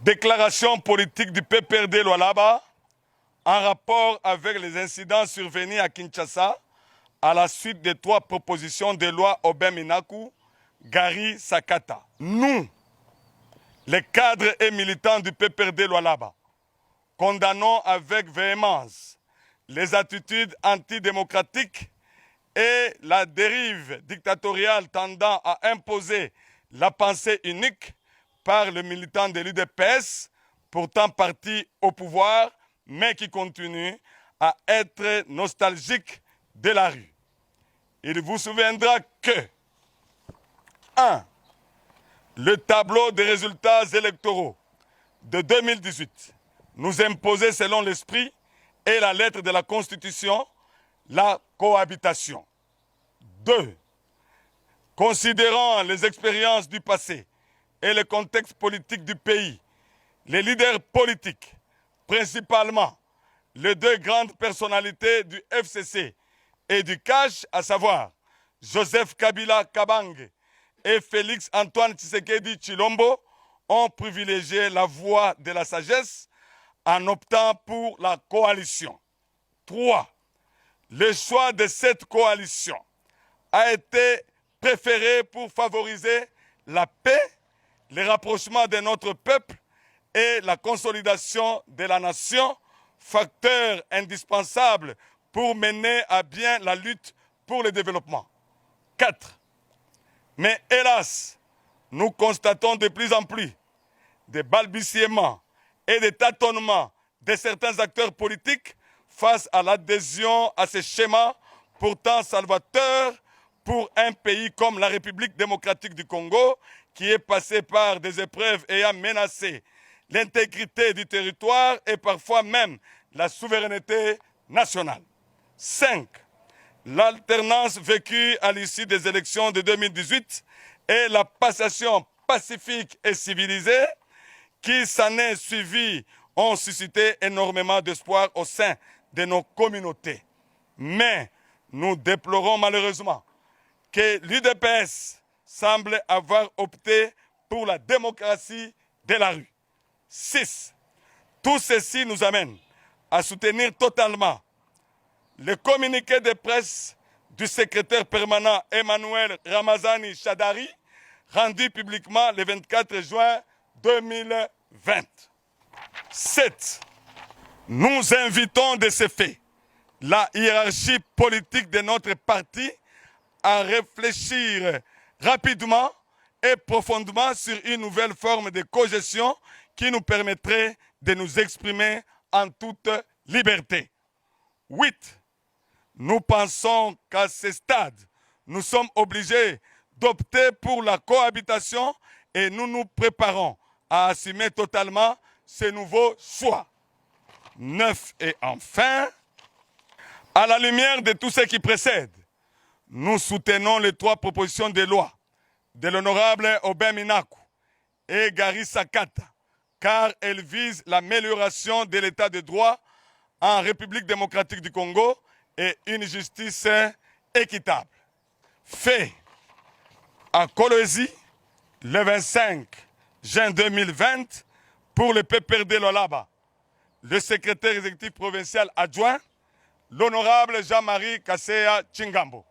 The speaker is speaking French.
Déclaration politique du PPRD Lualaba en rapport avec les incidents survenus à Kinshasa à la suite des 3 propositions de loi Aubin Minaku, Gary Sakata. Nous, les cadres et militants du PPRD Lualaba, condamnons avec véhémence les attitudes antidémocratiques et la dérive dictatoriale tendant à imposer la pensée unique par le militant de l'UDPS, pourtant parti au pouvoir, mais qui continue à être nostalgique de la rue. Il vous souviendra que 1. Le tableau des résultats électoraux de 2018 nous imposait, selon l'esprit et la lettre de la Constitution, la cohabitation. 2. Considérant les expériences du passé et le contexte politique du pays, les leaders politiques, principalement les 2 grandes personnalités du FCC et du CAJ, à savoir Joseph Kabila Kabange et Félix Antoine Tshisekedi Tshilombo, ont privilégié la voie de la sagesse en optant pour la coalition. 3. Le choix de cette coalition a été préféré pour favoriser la paix, le rapprochement de notre peuple et la consolidation de la nation, facteur indispensable pour mener à bien la lutte pour le développement. 4. Mais hélas, nous constatons de plus en plus des balbutiements et des tâtonnements de certains acteurs politiques face à l'adhésion à ces schémas pourtant salvateurs pour un pays comme la République démocratique du Congo, qui est passé par des épreuves ayant menacé l'intégrité du territoire et parfois même la souveraineté nationale. 5. L'alternance vécue à l'issue des élections de 2018 et la passation pacifique et civilisée qui s'en est suivie ont suscité énormément d'espoir au sein de nos communautés. Mais nous déplorons malheureusement que l'UDPS semble avoir opté pour la démocratie de la rue. 6. Tout ceci nous amène à soutenir totalement le communiqué de presse du secrétaire permanent Emmanuel Ramazani Shadari, rendu publiquement le 24 juin 2020. 7. Nous invitons de ce fait la hiérarchie politique de notre parti à réfléchir rapidement et profondément sur une nouvelle forme de cogestion qui nous permettrait de nous exprimer en toute liberté. 8. Nous pensons qu'à ce stade, nous sommes obligés d'opter pour la cohabitation et nous nous préparons à assumer totalement ce nouveau choix. 9. Et enfin, à la lumière de tout ce qui précède, nous soutenons les 3 propositions de loi de l'honorable Aubin Minaku et Gary Sakata, car elles visent l'amélioration de l'état de droit en République démocratique du Congo et une justice équitable. Fait à Kolwezi le 25 juin 2020 pour le PPRD Lualaba, le secrétaire exécutif provincial adjoint, l'honorable Jean-Marie Kasseya Tchingambo.